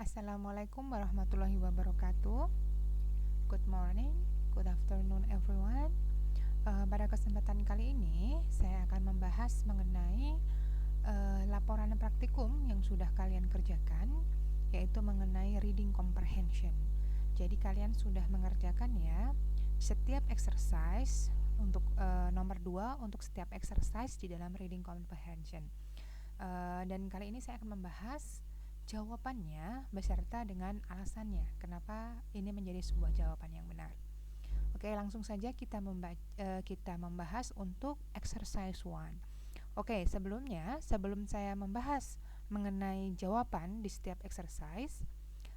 Assalamualaikum warahmatullahi wabarakatuh. Good morning, good afternoon everyone. Pada kesempatan kali ini saya akan membahas mengenai laporan praktikum yang sudah kalian kerjakan, yaitu mengenai reading comprehension. Jadi kalian sudah mengerjakan ya setiap exercise untuk nomor 2 untuk setiap exercise di dalam reading comprehension. Dan kali ini saya akan membahas jawabannya beserta dengan alasannya kenapa ini menjadi sebuah jawaban yang benar. Oke, langsung saja kita membahas untuk exercise 1. Oke, sebelum saya membahas mengenai jawaban di setiap exercise,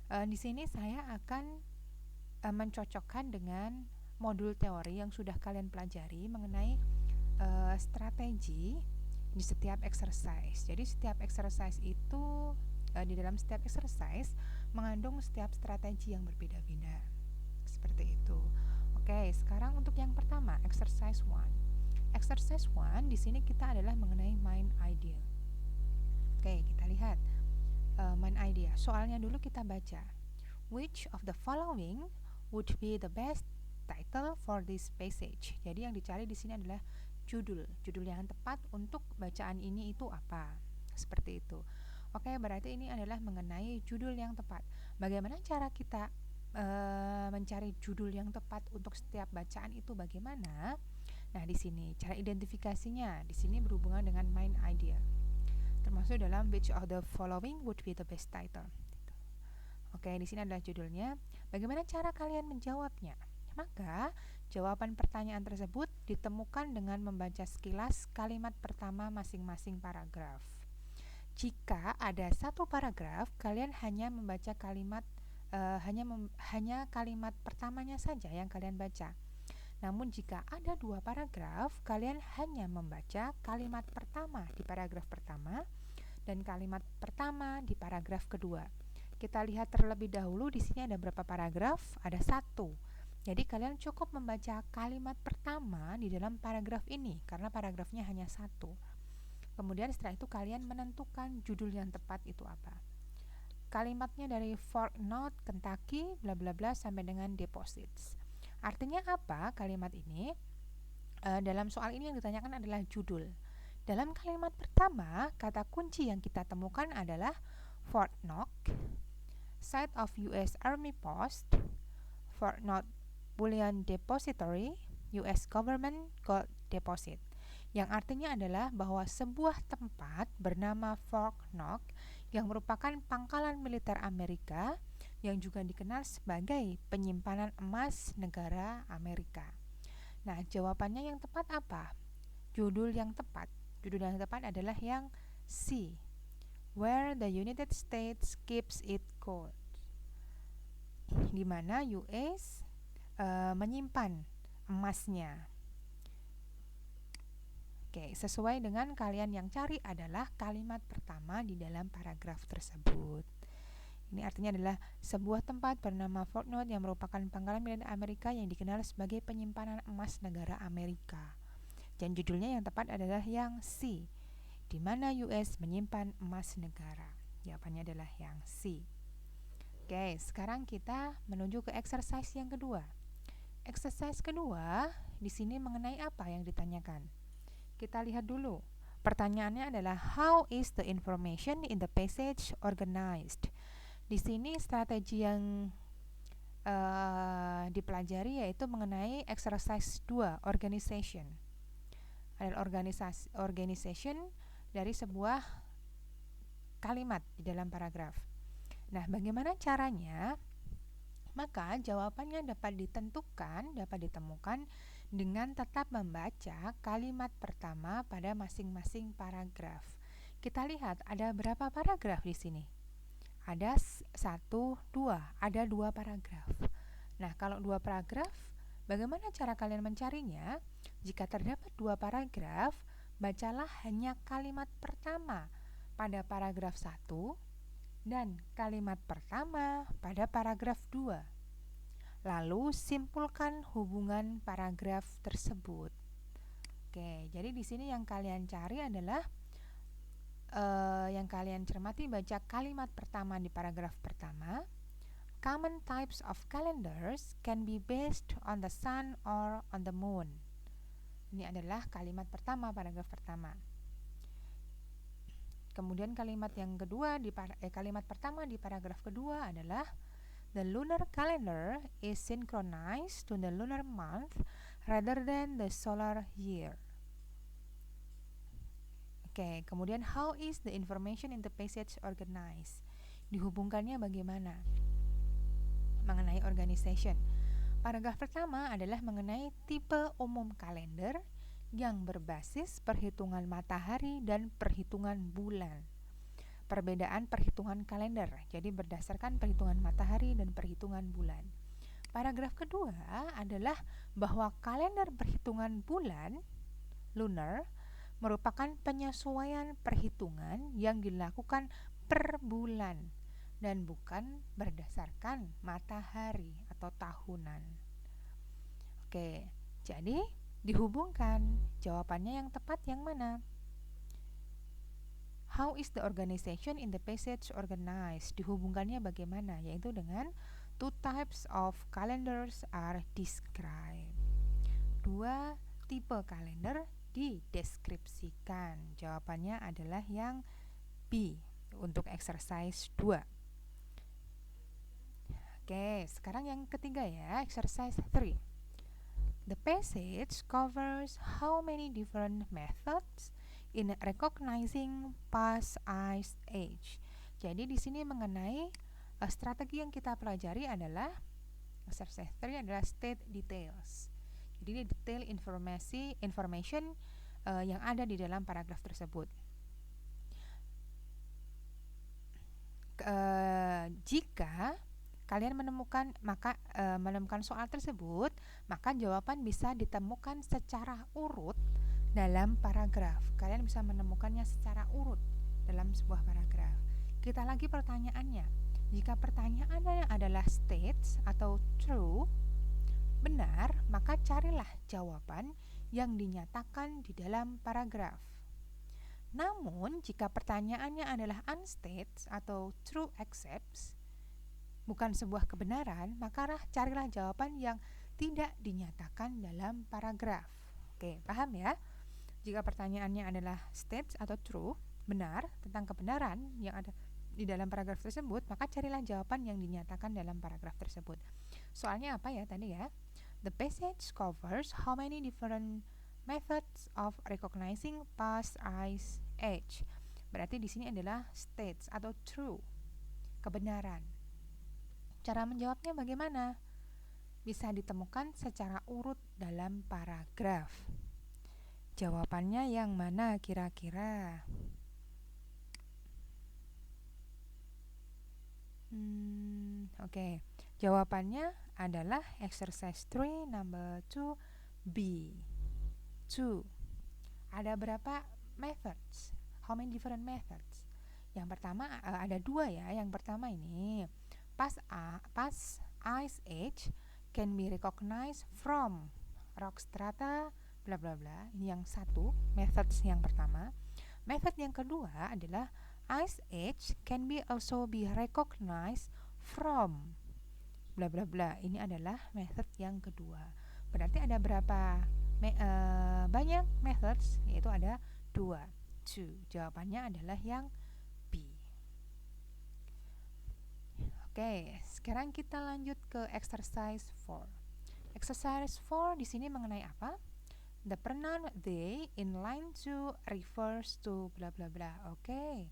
di sini saya akan mencocokkan dengan modul teori yang sudah kalian pelajari mengenai strategi di setiap exercise. Jadi setiap exercise itu di dalam setiap exercise mengandung setiap strategi yang berbeda-beda. Seperti itu. Oke, sekarang untuk yang pertama, exercise 1. Exercise 1 di sini kita adalah mengenai mind idea. Oke, kita lihat mind idea. Soalnya dulu kita baca. Which of the following would be the best title for this passage? Jadi yang dicari di sini adalah judul yang tepat untuk bacaan ini itu apa? Seperti itu. Oke, berarti ini adalah mengenai judul yang tepat. Bagaimana cara kita mencari judul yang tepat untuk setiap bacaan itu bagaimana? Nah, di sini cara identifikasinya di sini berhubungan dengan mind idea. Termasuk dalam which of the following would be the best title. Oke, di sini adalah judulnya. Bagaimana cara kalian menjawabnya? Maka, jawaban pertanyaan tersebut ditemukan dengan membaca sekilas kalimat pertama masing-masing paragraf. Jika ada satu paragraf, kalian hanya membaca kalimat hanya kalimat pertamanya saja yang kalian baca. Namun jika ada dua paragraf, kalian hanya membaca kalimat pertama di paragraf pertama dan kalimat pertama di paragraf kedua. Kita lihat terlebih dahulu di sini ada berapa paragraf? Ada satu. Jadi kalian cukup membaca kalimat pertama di dalam paragraf ini karena paragrafnya hanya satu. Kemudian setelah itu kalian menentukan judul yang tepat itu apa. Kalimatnya dari Fort Knox, Kentucky, bla bla bla sampai dengan deposits. Artinya apa kalimat ini? Dalam soal ini yang ditanyakan adalah judul. Dalam kalimat pertama, kata kunci yang kita temukan adalah Fort Knox, site of US Army Post, Fort Knox Bullion Depository, US Government Gold Deposit. Yang artinya adalah bahwa sebuah tempat bernama Fort Knox yang merupakan pangkalan militer Amerika yang juga dikenal sebagai penyimpanan emas negara Amerika. Nah, jawabannya yang tepat apa? Judul yang tepat adalah yang C, where the United States keeps its gold, di mana US menyimpan emasnya. Oke, sesuai dengan kalian yang cari adalah kalimat pertama di dalam paragraf tersebut. Ini artinya adalah sebuah tempat bernama Fort Knox yang merupakan pangkalan militer Amerika yang dikenal sebagai penyimpanan emas negara Amerika. Dan judulnya yang tepat adalah yang C, di mana US menyimpan emas negara. Jawabannya adalah yang C. Oke, sekarang kita menuju ke exercise yang kedua. Exercise kedua di sini mengenai apa yang ditanyakan? Kita lihat dulu. Pertanyaannya adalah how is the information in the passage organized? Di sini strategi yang dipelajari yaitu mengenai exercise 2, organization. Adalah organization dari sebuah kalimat di dalam paragraf. Nah, bagaimana caranya? Maka jawabannya dapat ditemukan dengan tetap membaca kalimat pertama pada masing-masing paragraf. Kita lihat ada berapa paragraf di sini? Ada 1, 2, ada 2 paragraf. Nah, kalau 2 paragraf, bagaimana cara kalian mencarinya? Jika terdapat 2 paragraf, bacalah hanya kalimat pertama pada paragraf 1 dan kalimat pertama pada paragraf 2. Lalu simpulkan hubungan paragraf tersebut. Oke, jadi di sini yang kalian cari adalah yang kalian cermati, baca kalimat pertama di paragraf pertama. Common types of calendars can be based on the sun or on the moon. Ini adalah kalimat pertama, paragraf pertama. Kemudian kalimat yang kedua kalimat pertama di paragraf kedua adalah the lunar calendar is synchronized to the lunar month rather than the solar year. Oke, kemudian how is the information in the passage organized? Dihubungkannya bagaimana? Mengenai organization. Paragraf pertama adalah mengenai tipe umum kalender yang berbasis perhitungan matahari dan perhitungan bulan. Perbedaan perhitungan kalender, jadi berdasarkan perhitungan matahari dan perhitungan bulan. Paragraf kedua adalah bahwa kalender perhitungan bulan, lunar, merupakan penyesuaian perhitungan yang dilakukan per bulan dan bukan berdasarkan matahari atau tahunan. Oke, jadi dihubungkan. Jawabannya yang tepat yang mana? How is the organization in the passage organized? Dihubungkannya bagaimana? Yaitu dengan two types of calendars are described. Dua tipe kalender dideskripsikan. Jawabannya adalah yang B untuk exercise 2. Oke, sekarang yang ketiga ya, exercise 3. The passage covers how many different methods in recognizing past ice age. Jadi di sini mengenai strategi yang kita pelajari adalah exercise 3 adalah state details. Jadi detail information yang ada di dalam paragraf tersebut. Jika kalian menemukan soal tersebut, maka jawaban bisa ditemukan secara urut dalam paragraf. Kalian bisa menemukannya secara urut dalam sebuah paragraf. Kita lagi pertanyaannya. Jika pertanyaannya adalah states atau true, benar, maka carilah jawaban yang dinyatakan di dalam paragraf. Namun, jika pertanyaannya adalah unstates atau true accepts, bukan sebuah kebenaran, maka carilah jawaban yang tidak dinyatakan dalam paragraf. Oke, paham ya? Jika pertanyaannya adalah states atau true, benar, tentang kebenaran yang ada di dalam paragraf tersebut, maka carilah jawaban yang dinyatakan dalam paragraf tersebut. Soalnya apa ya tadi ya? The passage covers how many different methods of recognizing past ice age. Berarti di sini adalah states atau true, kebenaran. Cara menjawabnya bagaimana? Bisa ditemukan secara urut dalam paragraf. Jawabannya yang mana kira-kira? Oke. Jawabannya adalah exercise 3 number 2B. 2. Ada berapa methods? How many different methods? Yang pertama ada 2 ya. Yang pertama ini past ice age can be recognized from rock strata bla bla bla. Ini yang satu, methods yang pertama. Method yang kedua adalah ice age can be also be recognized from bla bla bla. Ini adalah method yang kedua. Berarti ada berapa banyak methods? Yaitu ada 2. Jawabannya adalah yang B. Oke, sekarang kita lanjut ke exercise 4. Exercise 4 di sini mengenai apa? The pronoun they in line 2 refers to bla bla bla. Oke.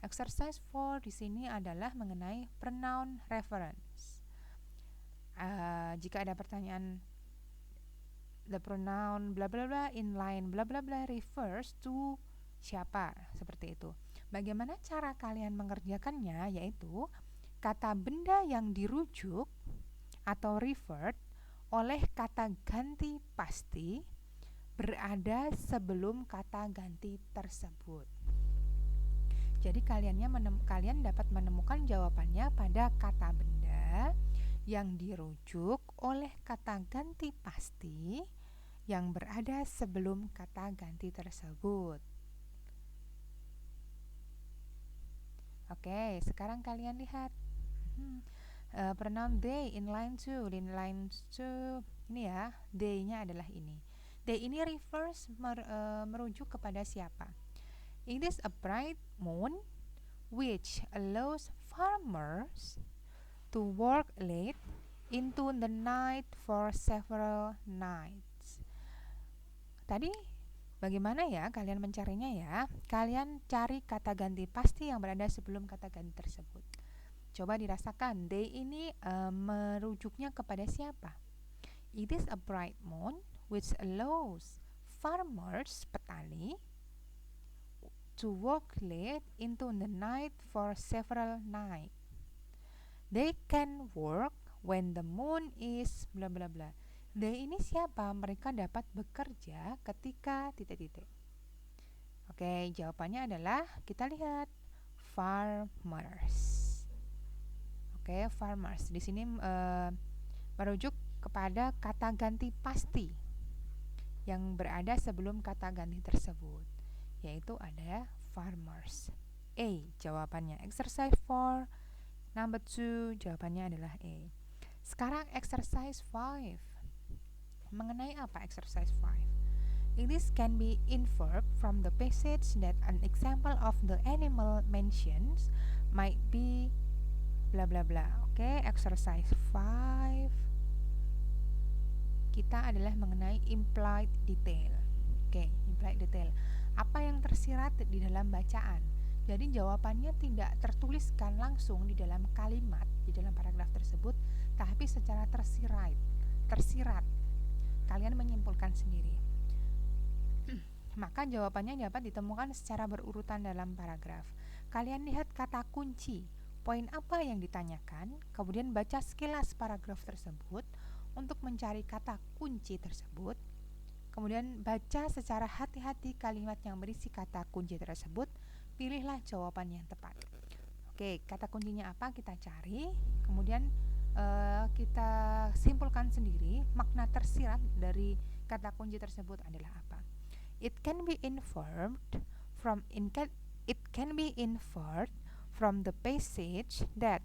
Exercise 4 di sini adalah mengenai pronoun reference. Jika ada pertanyaan the pronoun bla bla bla in line bla bla bla refers to siapa, seperti itu. Bagaimana cara kalian mengerjakannya? Yaitu kata benda yang dirujuk atau referred oleh kata ganti pasti berada sebelum kata ganti tersebut. Jadi kalian dapat menemukan jawabannya pada kata benda yang dirujuk oleh kata ganti pasti yang berada sebelum kata ganti tersebut. Oke, sekarang kalian lihat. Pronoun they in line 2. In line 2 ini ya, they-nya adalah ini. They ini refers merujuk kepada siapa? It is a bright moon which allows farmers to work late into the night for several nights. Tadi bagaimana ya kalian mencarinya ya? Kalian cari kata ganti pasti yang berada sebelum kata ganti tersebut. Coba dirasakan, they ini merujuknya kepada siapa? It is a bright moon which allows farmers, petani, to work late into the night for several nights. They can work when the moon is bla bla bla. They ini siapa? Mereka dapat bekerja ketika titik-titik. Oke, jawabannya adalah kita lihat farmers. Oke, farmers. Di sini merujuk kepada kata ganti pasti yang berada sebelum kata ganti tersebut, yaitu ada farmers. A jawabannya. Exercise 4 number 2 jawabannya adalah A. Sekarang exercise 5. Mengenai apa exercise 5? This can be inferred from the passage that an example of the animal mentions might be bla bla bla. Oke, exercise 5 kita adalah mengenai implied detail. Oke, implied detail. Apa yang tersirat di dalam bacaan? Jadi jawabannya tidak tertuliskan langsung di dalam kalimat, di dalam paragraf tersebut, tapi secara tersirat. Kalian menyimpulkan sendiri. Maka jawabannya dapat ditemukan secara berurutan dalam paragraf. Kalian lihat kata kunci, poin apa yang ditanyakan, kemudian baca sekilas paragraf tersebut untuk mencari kata kunci tersebut, kemudian baca secara hati-hati kalimat yang berisi kata kunci tersebut, pilihlah jawaban yang tepat. Oke, kata kuncinya apa kita cari, kemudian kita simpulkan sendiri makna tersirat dari kata kunci tersebut adalah apa. It can be inferred from the passage that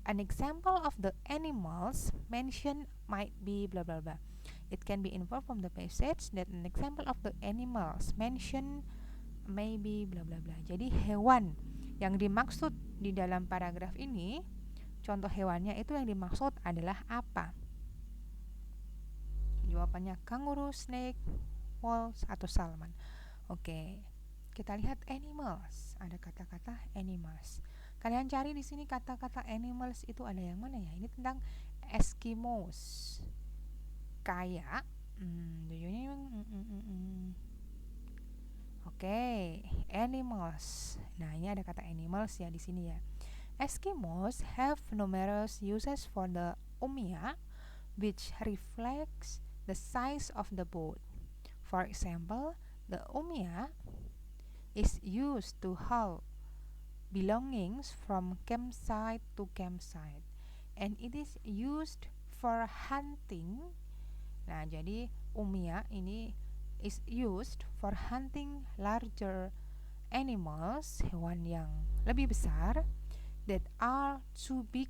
an example of the animals mentioned might be bla bla bla. It can be inferred from the passage that an example of the animals mentioned may be bla bla bla. Jadi hewan yang dimaksud di dalam paragraf ini, contoh hewannya itu yang dimaksud adalah apa? Jawabannya kanguru, snake, wolves atau salmon. Oke, kita lihat animals. Ada kata-kata animals. Kalian cari di sini kata-kata animals itu ada yang mana ya? Ini tentang Eskimos. Kayak Oke, animals. Nah, ini ada kata animals ya di sini ya. Eskimos have numerous uses for the umia, which reflects the size of the boat. For example, the umia is used to haul belongings from campsite to campsite, and it is used for hunting. Nah, jadi umia ini is used for hunting larger animals, hewan yang lebih besar, that are too big,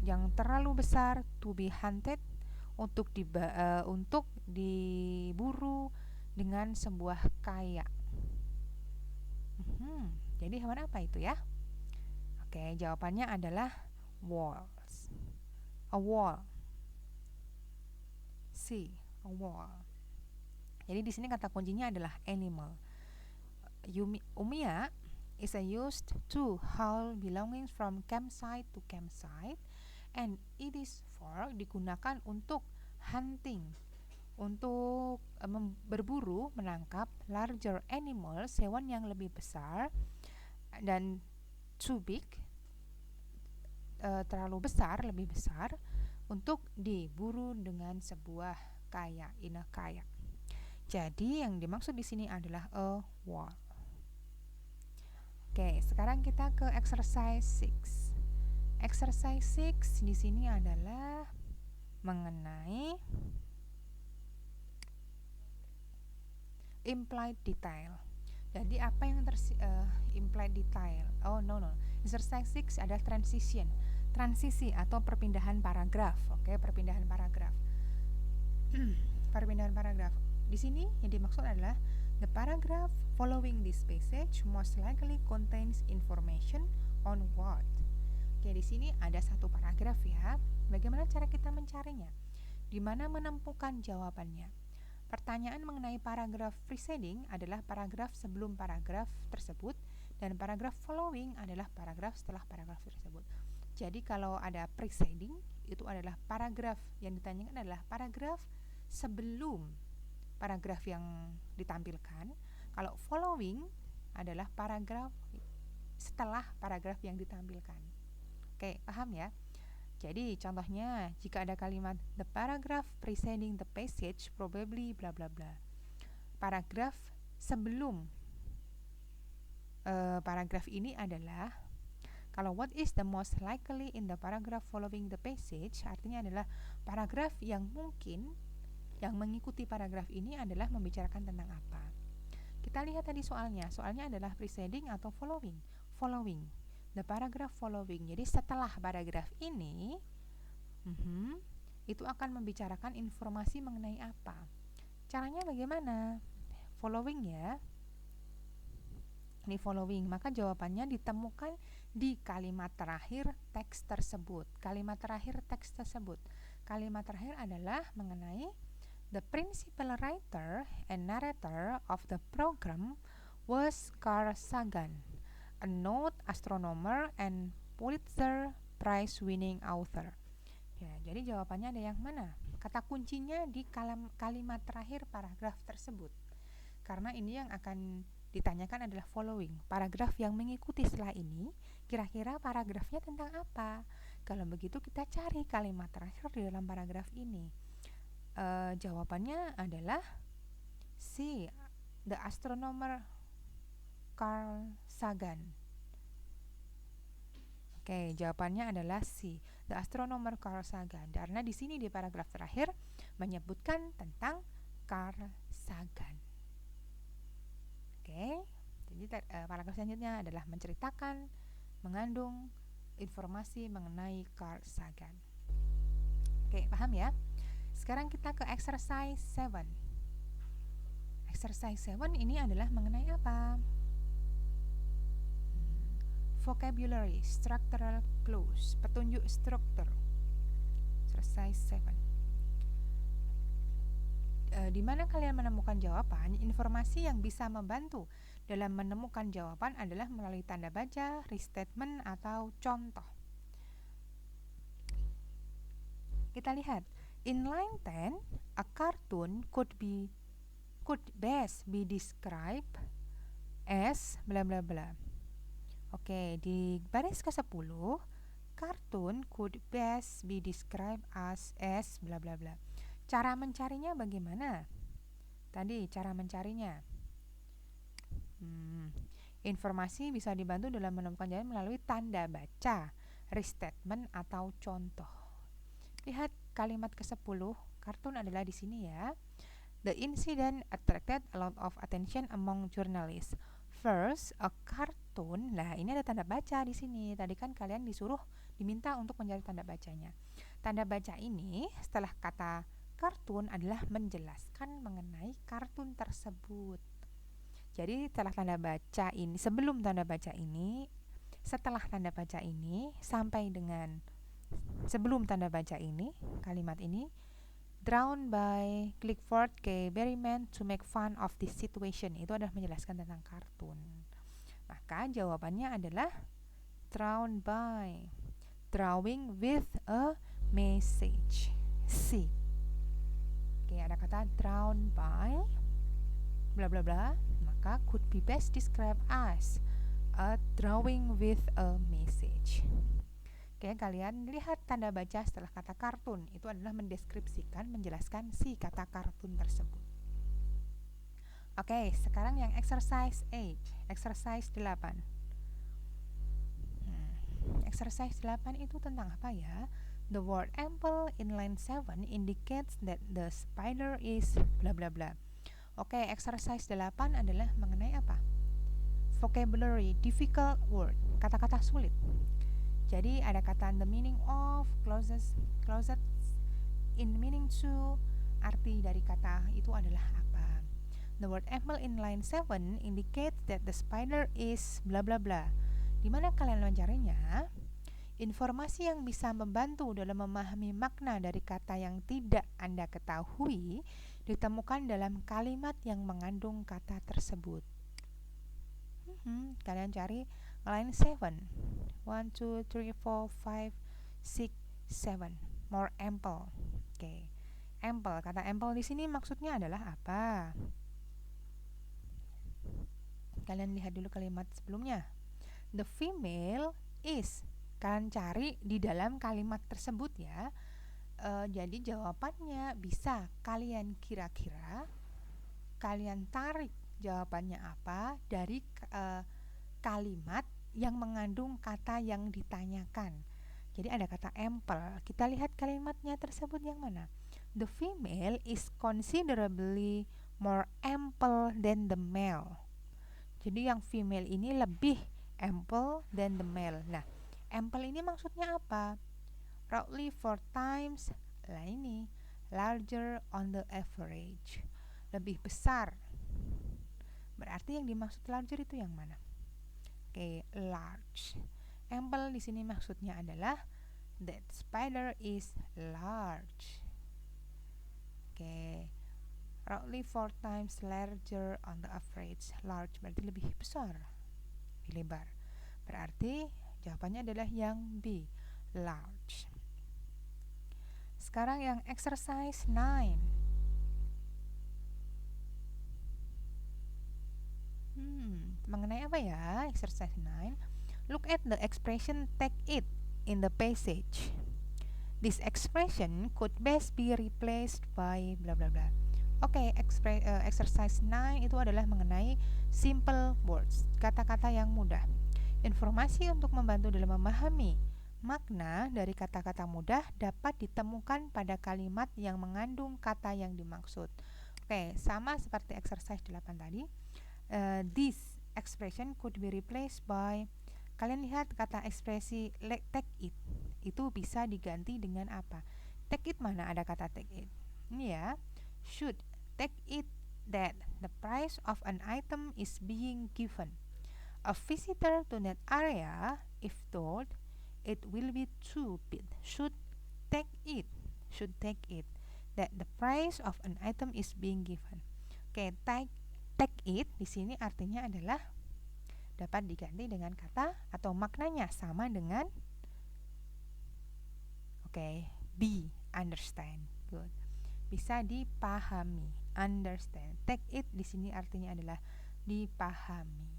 yang terlalu besar, to be hunted, untuk diburu dengan sebuah kayak. Jadi hewan apa itu ya? Oke, jawabannya adalah walls. A wall. C, a wall. Jadi di sini kata kuncinya adalah animal. Umia is used to haul belongings from campsite to campsite, and it is for digunakan untuk hunting, untuk berburu, menangkap larger animals, hewan yang lebih besar, dan too big, terlalu besar, lebih besar, untuk diburu dengan sebuah kayak, in a kayak. Jadi yang dimaksud di sini adalah a wall. Oke, sekarang kita ke exercise 6. Exercise 6 di sini adalah mengenai implied detail. Jadi apa yang implied detail? Oh no. Exercise 6 adalah transisi atau perpindahan paragraf. Oke, perpindahan paragraf. Perpindahan paragraf. Di sini yang dimaksud adalah the paragraph following this passage most likely contains information on what. Oke, di sini ada satu paragraf ya. Bagaimana cara kita mencarinya? Di mana menemukan jawabannya? Pertanyaan mengenai paragraf preceding adalah paragraf sebelum paragraf tersebut, dan paragraf following adalah paragraf setelah paragraf tersebut. Jadi kalau ada preceding, itu adalah paragraf yang ditanyakan adalah paragraf sebelum paragraf yang ditampilkan. Kalau following adalah paragraf setelah paragraf yang ditampilkan. Oke, paham ya? Jadi contohnya, jika ada kalimat the paragraph preceding the passage probably bla bla bla. Paragraf sebelum paragraf ini adalah, kalau what is the most likely in the paragraph following the passage, artinya adalah paragraf yang mungkin yang mengikuti paragraf ini adalah membicarakan tentang apa. Kita lihat tadi soalnya adalah preceding atau following. The paragraph following. Jadi setelah paragraf ini itu akan membicarakan informasi mengenai apa. Caranya bagaimana? Following ya. Ini following, maka jawabannya ditemukan di kalimat terakhir teks tersebut. Kalimat terakhir adalah mengenai the principal writer and narrator of the program was Carl Sagan, a noted astronomer and Pulitzer Prize winning author. Ya, jadi jawabannya ada yang mana? Kata kuncinya di kalimat terakhir paragraf tersebut. Karena ini yang akan ditanyakan adalah following. Paragraf yang mengikuti setelah ini, kira-kira paragrafnya tentang apa? Kalau begitu kita cari kalimat terakhir di dalam paragraf ini. Jawabannya adalah C, the astronomer Carl Sagan. Oke, jawabannya adalah C, the astronomer Carl Sagan. Karena di sini di paragraf terakhir menyebutkan tentang Carl Sagan. Oke, jadi paragraf selanjutnya adalah menceritakan, mengandung informasi mengenai Carl Sagan. Oke, paham ya? Sekarang kita ke exercise 7. Exercise 7 ini adalah mengenai apa? Vocabulary, structural clues, petunjuk struktur. Exercise 7. Di mana kalian menemukan jawaban, informasi yang bisa membantu dalam menemukan jawaban adalah melalui tanda baca, restatement, atau contoh. Kita lihat, in line 10, a cartoon could best be described as bla bla bla. Oke, di baris ke-10, cartoon could best be described as bla bla bla. Cara mencarinya bagaimana? Tadi cara mencarinya. Informasi bisa dibantu dalam menemukan jawaban melalui tanda baca, restatement, atau contoh. Lihat kalimat ke-10, kartun adalah di sini ya. The incident attracted a lot of attention among journalists. First, a cartoon. Nah, ini ada tanda baca di sini. Tadi kan kalian diminta untuk mencari tanda bacanya. Tanda baca ini setelah kata kartun adalah menjelaskan mengenai kartun tersebut. Jadi setelah tanda baca ini, sebelum tanda baca ini, setelah tanda baca ini, sampai dengan sebelum tanda baca ini, kalimat ini, drawn by Clifford K. Berryman to make fun of this situation. Itu adalah menjelaskan tentang kartun. Maka jawabannya adalah drawn by, drawing with a message. C. Oke, ada kata drawn by bla bla bla, maka could be best described as a drawing with a message. Oke, kalian lihat tanda baca setelah kata kartun. Itu adalah mendeskripsikan, menjelaskan si kata kartun tersebut. Oke, sekarang yang exercise 8, exercise 8. Exercise 8 itu tentang apa ya? The word ample in line 7 indicates that the spider is bla bla bla. Oke, exercise 8 adalah mengenai apa? vocabulary, difficult word, kata-kata sulit. Jadi ada kata the meaning of, clauses in meaning to, arti dari kata itu adalah apa. The word apple in line 7 indicates that the spider is bla bla bla. Di mana kalian mencarinya? Informasi yang bisa membantu dalam memahami makna dari kata yang tidak Anda ketahui ditemukan dalam kalimat yang mengandung kata tersebut. Kalian cari line 7. 1, 2, 3, 4, 5, 6, 7. More ample. Oke. Ample, kata ample di sini maksudnya adalah apa? Kalian lihat dulu kalimat sebelumnya. The female is. Kalian cari di dalam kalimat tersebut ya. Jadi jawabannya bisa kalian kira-kira, kalian tarik jawabannya apa dari kalimat yang mengandung kata yang ditanyakan. Jadi ada kata ample. Kita lihat kalimatnya tersebut yang mana? The female is considerably more ample than the male. Jadi yang female ini lebih ample than the male. Nah, ample ini maksudnya apa? Roughly 4 times lah ini, larger on the average. Lebih besar. Berarti yang dimaksud larger itu yang mana? Oke, large. Ample di sini maksudnya adalah that spider is large. Oke. Roughly 4 times larger on the average. Large berarti lebih besar, lebih lebar. Berarti jawabannya adalah yang B, large. Sekarang yang exercise 9. Mengenai apa ya exercise 9? Look at the expression take it in the passage. This expression could best be replaced by bla bla bla. Oke, exercise 9 itu adalah mengenai simple words, kata-kata yang mudah. Informasi untuk membantu dalam memahami makna dari kata-kata mudah dapat ditemukan pada kalimat yang mengandung kata yang dimaksud. Oke, sama seperti exercise 8 tadi. This expression could be replaced by, kalian lihat kata ekspresi take it itu bisa diganti dengan apa? Take it, mana ada kata take it? Ini ya, should take it that the price of an item is being given. A visitor to that area, if told it will be too big, should take it that the price of an item is being given. Oke, take it di sini artinya adalah dapat diganti dengan kata atau maknanya sama dengan be, understand. Good. Bisa dipahami, understand. Take it di sini artinya adalah dipahami.